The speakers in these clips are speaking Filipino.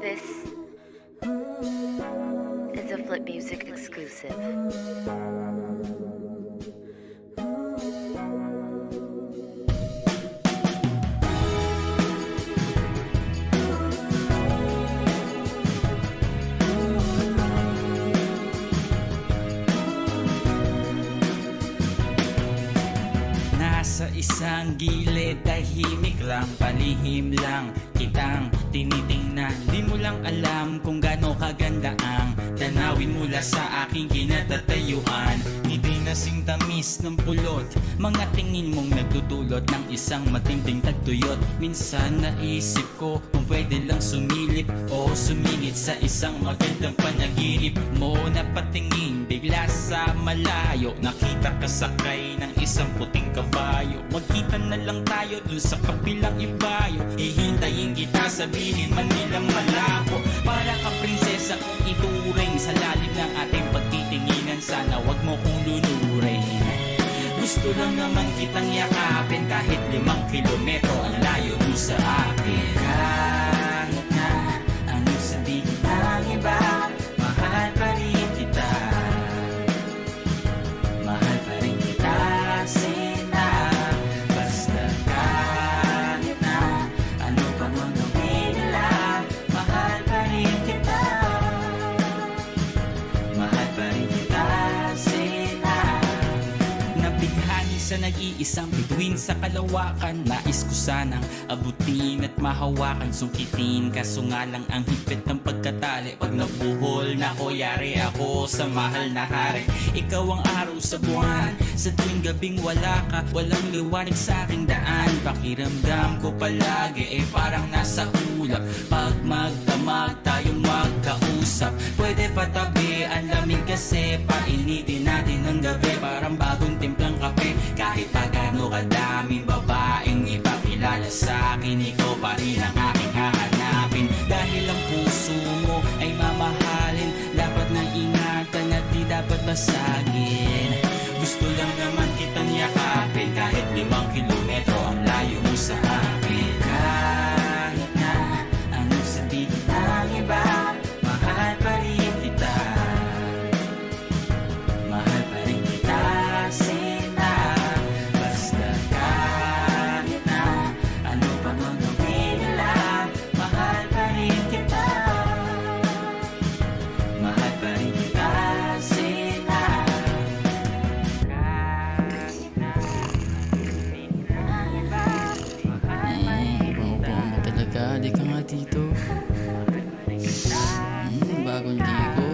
This is a Flip Music exclusive. Nasa isang gilid, tahimik lang, palihim lang kitang tinitingnan. Di mo lang alam kung gaano kaganda ang tanawin mula sa aking kinatatayuan. Ngiti na singtamis ng pulot, mga tingin mong nagdudulot ng isang matinding tagtuyot. Minsan naisip ko kung pwede lang sumilip o sumingit sa isang magandang panaginip mo. Napatingin bigla sa malayo, nakita ka sakay ng isang puting kabayo. Magkita na lang tayo dun sa kapilang ibayo, hihintayin kita, sabihin man nilang malabo. Para ka prinsesa kung ituring sa lalim ng ating pagtitinginan, sana wag mo kong lulurin. Gusto lang naman kitang yakapin, kahit 5 kilometro ang layo mo sa akin. Kahit na anong sabihin ng iba, mahal pa rin kita. Mahal pa rin kita, Sina. Basta kahit na ano pa mang gawin nila, mahal pa rin kita. Mahal pa rin kita, Sina. Nabighani sa nag-iisang bituin sa kalawakan, nais ko sanang abutin at mahawakan, sungkitin, kaso nga lang ang higpit ng pagkatali. Pag nabuhol na ko, yari ako sa mahal na hari. Ikaw ang araw sa buwan, sa tuwing gabing wala ka, walang liwanag sa aking daan. Pakiramdam ko palagi parang nasa ulap. Pag magdamag tayong magkausap, pwede patabi ang lamig kasi painitin natin ng gabi, parang bagong timplang kape. Kahit pa gaano kadaming babaeng ipakilala sa akin, ikaw pa rin ang aking hahanapin. Dahil ang puso mo ay mamahalin, dapat na ingatan at di dapat basagin. Gusto lang naman kitang yakapin, kahit 5 kilometro ang layo mo sa akin. Kahit na anong sabihin ng iba, mahal pa rin kita. Mahal pa rin kita, Sina. Basta kahit na ano pa mang gawin nila, mahal pa rin kita. Mahal pa rin kita, Sina. Paupuan mo talaga. Di ka nga dito. Bagong ligo.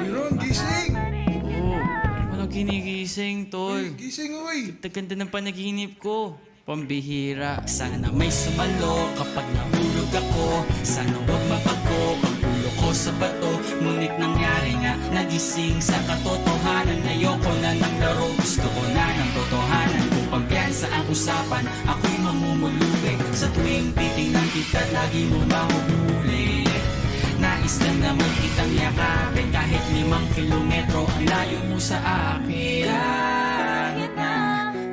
Ron, gising! Oo. Walang ginigising, tol. Gising, uy! Ganda ng panaginip ko. Pambihira. Sana may sumalo kapag nahulog ako. Sana wag mapago ang ulo ko sa bato. Ngunit nangyari nga, nagising sa katotohanan. Ayoko na ng laro, gusto ko na ng totohanan. Kung pampiyansa ang usapan, ako'y mamumulubi. Sa tuwing titingnan kita, lagi mo mahuhuli. Nais lang naman kitang yakapin, kahit 5 kilometro ang layo mo sa akin. Kahit na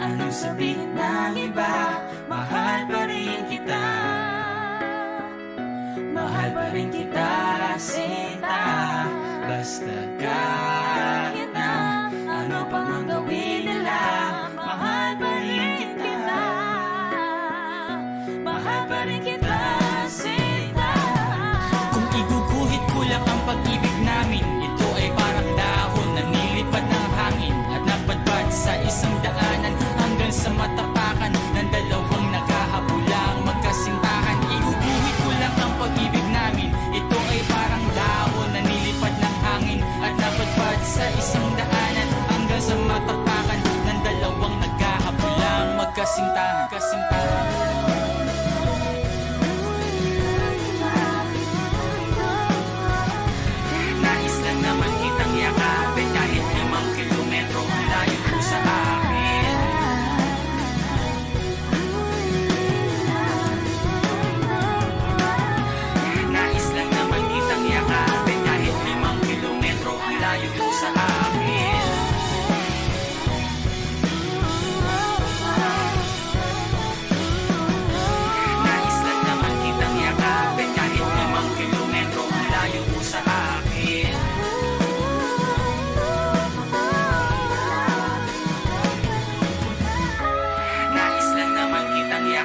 anong sabihin ng iba, mahal pa rin kita. Mahal pa rin kita, Sinta. Basta kahit na ano pa mang gawin nila, mahal pa rin kita. Mahal pa rin kita, Sinta. Kung iguguhit ko lang ang pag-ibig namin, ito ay parang dahon na nilipad ng hangin at napadpad sa isang daanan hanggang sa matapakan ng dalawang naghahabulang magkasintahan. Iguguhit ko lang ang pag-ibig namin, ito ay parang dahon na nilipad ng hangin at napadpad sa isang daanan hanggang sa matapakan ng dalawang naghahabulang magkasintahan. Nais lang naman kitang yakapin, kahit 5 kilometro ang layo mo sa akin. Nais lang naman kitang yakapin, kahit 5 kilometro ang layo mo sa akin.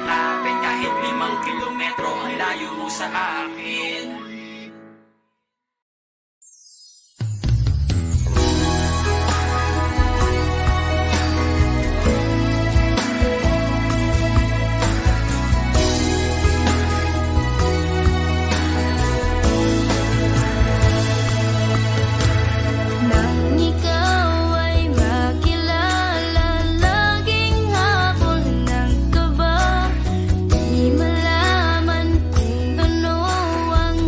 yakapin kahit 5 kilometro ang layo mo sa akin. Nang ikaw ay makilala, laging habol ng kaba. Di malaman kung ano ang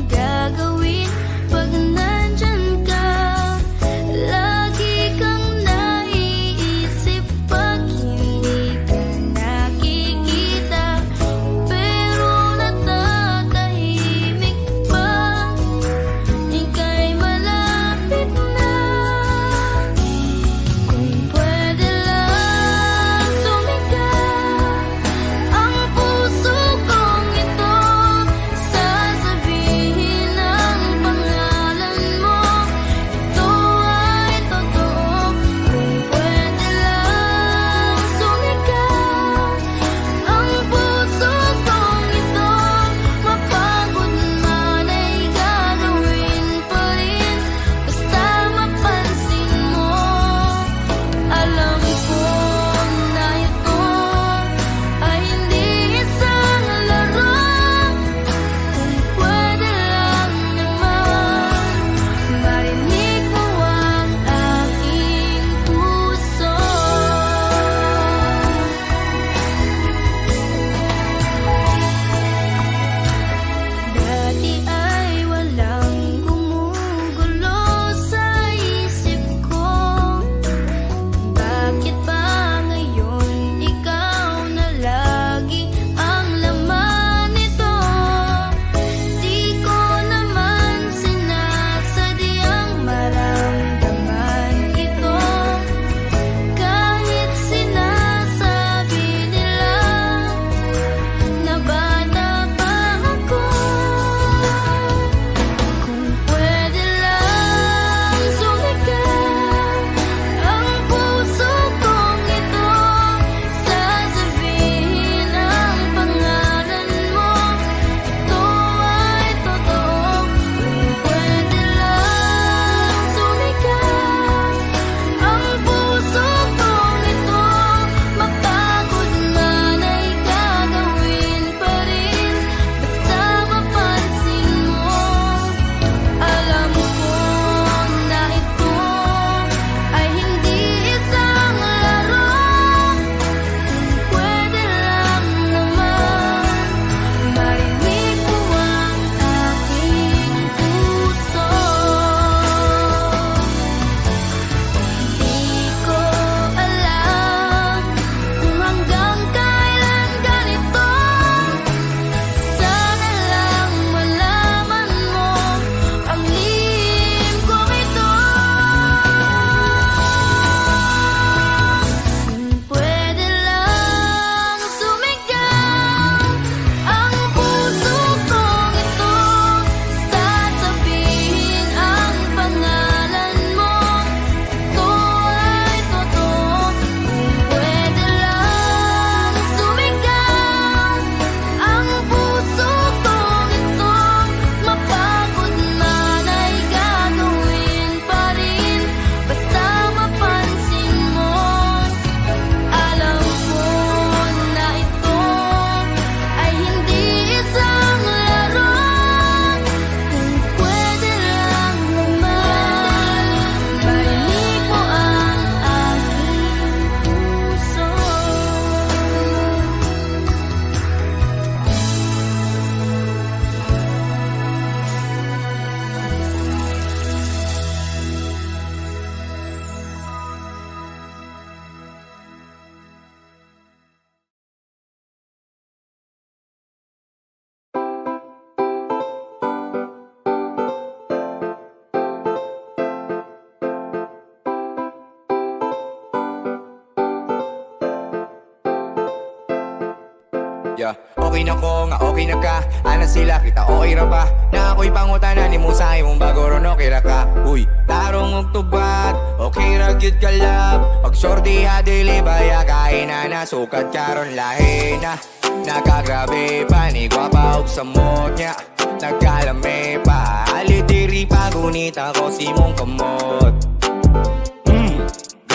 Yeah, okay na ko nga, okay na ka. Ana sila, kita okay ra ba? Na ako'y pangutana ni mo sa imong bago ron okay ra ka. Uy, tarong og tubad, okay ra gyud ka love. Pag shorty ha dili baya kain na nasukad karon lahi na. Nakagrabe pa ni gwapa og samot niya. Nagkalame pa, alidiri pa gunit ako si mong kamot.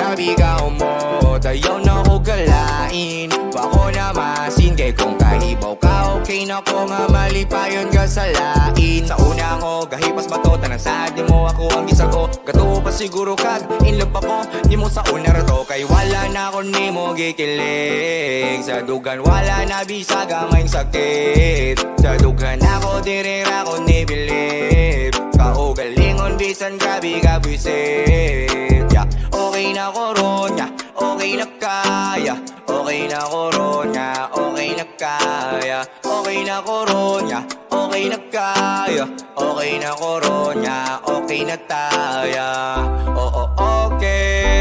Grabe ka umot, ayaw na ko galain. Bako na masin, kay kung kahibaw ka, okay na ko nga malipayon ka sa lain. Sa una ko, gahipas ba to, tanang sad, di mo ako ang gisa ko. Gato pa siguro kag, in love ako, di mo sa una rato. Kay wala na ko ni mo gikilig. Sa dugan wala na bisa gamayng sakit. Sa dugan ako, dirira ko ni bilib. Kaugalingon bisan grabe ka buisit. Yeah. Okay na ko ron, yeah. Okay na kaya. Okay na ko ron, yeah. Okay na kaya. Okay na ko ron, yeah. Okay na kaya. Okay na ko ron, yeah. Okay na taya. Oo, okay.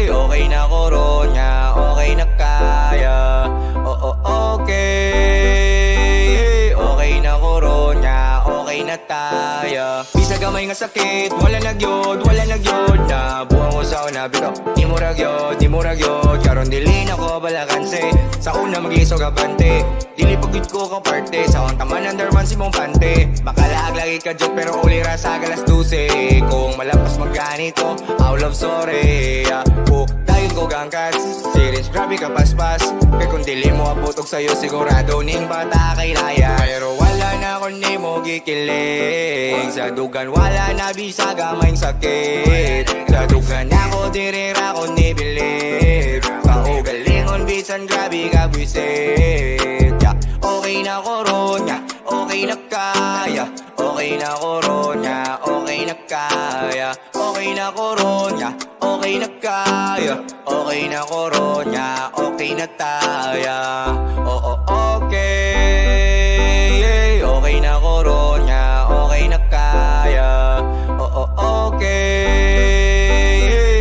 Okay na ko ron, yeah. Okay na kaya. Oo, okay. Okay na ko ron, yeah. Okay na taya. Bisa gamay nga sakit, wala nagyod na buwang ko sa una bito. Di mo ragyod, karon dili na ko balakanse. Sa una mag-isog abante, dili pagkit ko ka parte. Sa ang taman underman si mong pante. Makalaag lagi ka joke pero uli ra sa galas 12. Kung malapas magganito, out love sorry. Dayon ko gangkat, syringe grabe ka paspas. Kaya kung dili mo abutog sa'yo sigurado ning bata kay laya. Pero wala na ko ni mo gikilig. Sa dugan wala na bisa gamayng sakit. Sa dugan ako dirira ko ni bilib. Kaugalingon bisan grabe ka buisit. Yeah. Okay na ko ron, yeah. Okay na kaya. Okay na ko ron, yeah. Okay na kaya. Okay na ko ron, yeah. Okay na kaya. Okay na ko ron, yeah. Okay na taya. Oo, okay. Okay na ko ron, yeah. Okay na kaya. Oo, okay.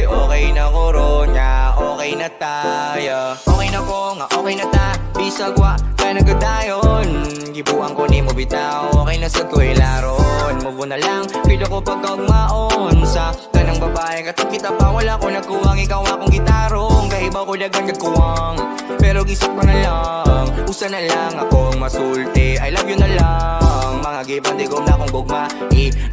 Okay na ko ron, yeah. Okay na taya. Okay na ko nga, okay na ta. Bisagwa, kaya nagadayon. Gibuang ko ni mo bitaw. Okay na sa ko'y laron. Move na lang, pilo ko pagkagmaon. Sa tanang babae, katong kita pa wala ko nagkuwang. Ikaw akong gitarong, kahibaw ko dagan nagkuwang. Pero gisip ko na lang, usa na lang akong masulti. I love you na lang, mga gibandigom na akong gugma.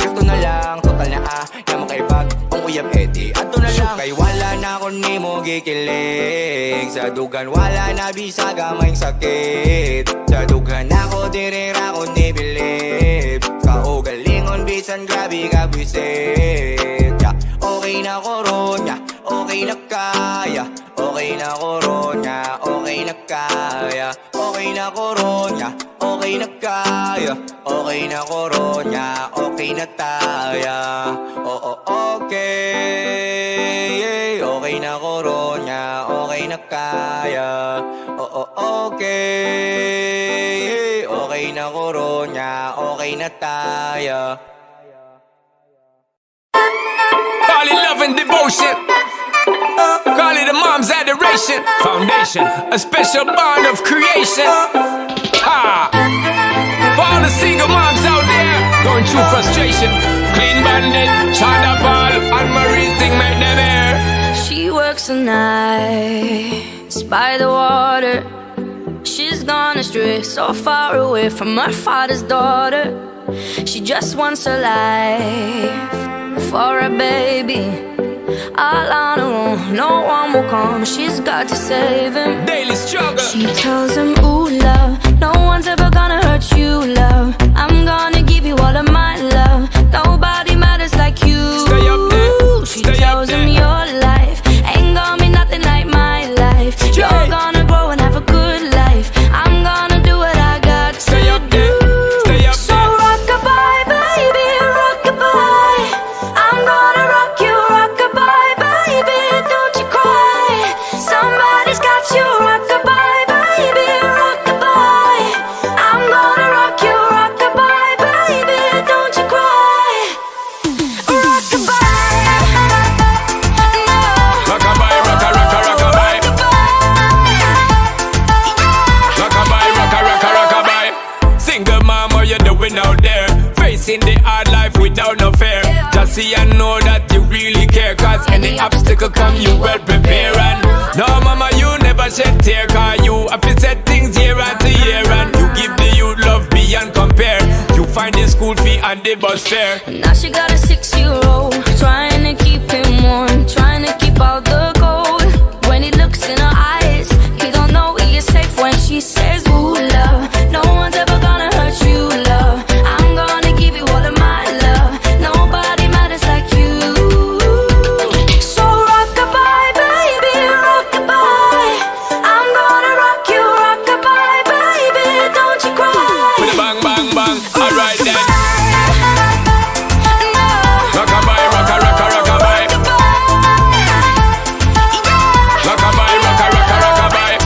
Gasto na lang, total na na makaibag. Ang uyab edi, ato na lang. Kay wala na ko ni mo gikilig. Sa dugan wala na bisa gamayng sakit. Sa dugan ako dirira ko ni bilib. Kaugalingon bisan grabe ka buisit. Yeah. Okay na ko ron, yeah. Okay na kaya. Okay na ko ron, yeah. Okay na kaya. Okay na ko ron, yeah. Okay na kaya. Okay na ko ron, yeah. Okay na taya. Oo, okay. Okay na ko ron, yeah. Okay na kaya. Oo, okay. Okay na ko ron, yeah. Okay na taya. Call it love and devotion. Call it a mom's adoration. Foundation, a special bond of creation. Ha! For all the single moms out there going through frustration. Clean Bandit, China Ball, and Marie thing make them air. She works the nights by the water. She's gone astray, so far away from her father's daughter. She just wants a life for a baby. All on her own, no one will come. She's got to save him. Daily struggle. She tells him, ooh, love, no one's ever gonna hurt you, love. I'm gonna give you all of my love. Nobody matters like you. Stay up there. She Stay tells up him there. your life ain't gonna be nothing like my life. You're gonna grow and have a good life. I'm gonna do what I got to Stay up do. there. Stay up So there. rock-a-bye, baby, rock-a-bye. I'm gonna rock you, rock-a-bye, baby, don't you cry. Somebody's got you, rock-a-bye, baby, rock-a-bye. I'm gonna rock you, see and know that you really care. Cause any obstacle come, you well prepare. And no, mama, you never shed tear. Cause you have to set things year after year. And you give the youth love beyond compare. You find the school fee and the bus fare. Now she got a 6-year-old, trying to keep him warm, trying to keep out the cold. When he looks in her eyes, he don't know he is safe when she says, ooh, love, no one's ever gonna hurt you, love. I'm gonna give you all of my love. Nobody matters like you. So rock-a-bye, baby, rock-a-bye. I'm gonna rock you, rock-a-bye, baby, don't you cry. With a bang, bang, bang, alright then. No. Rock-a-bye, rocka, rocka, rock-a-bye. Rock-a-bye, rocka, rocka, rock-a-bye.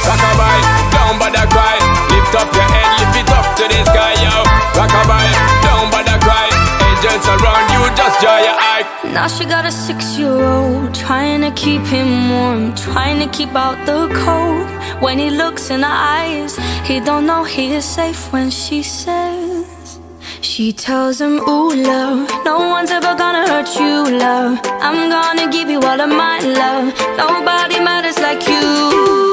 Rock-a-bye, don't bother cry. Lift up your head, lift it up to the sky, yo. Rock-a-bye, don't bother cry. Angels around you, just dry your eye. Now she got a 6-year-old, trying to keep him warm, trying to keep out the cold. When he looks in her eyes, he don't know he is safe when she says. She tells him, ooh, love, no one's ever gonna hurt you, love. I'm gonna give you all of my love. Nobody matters like you.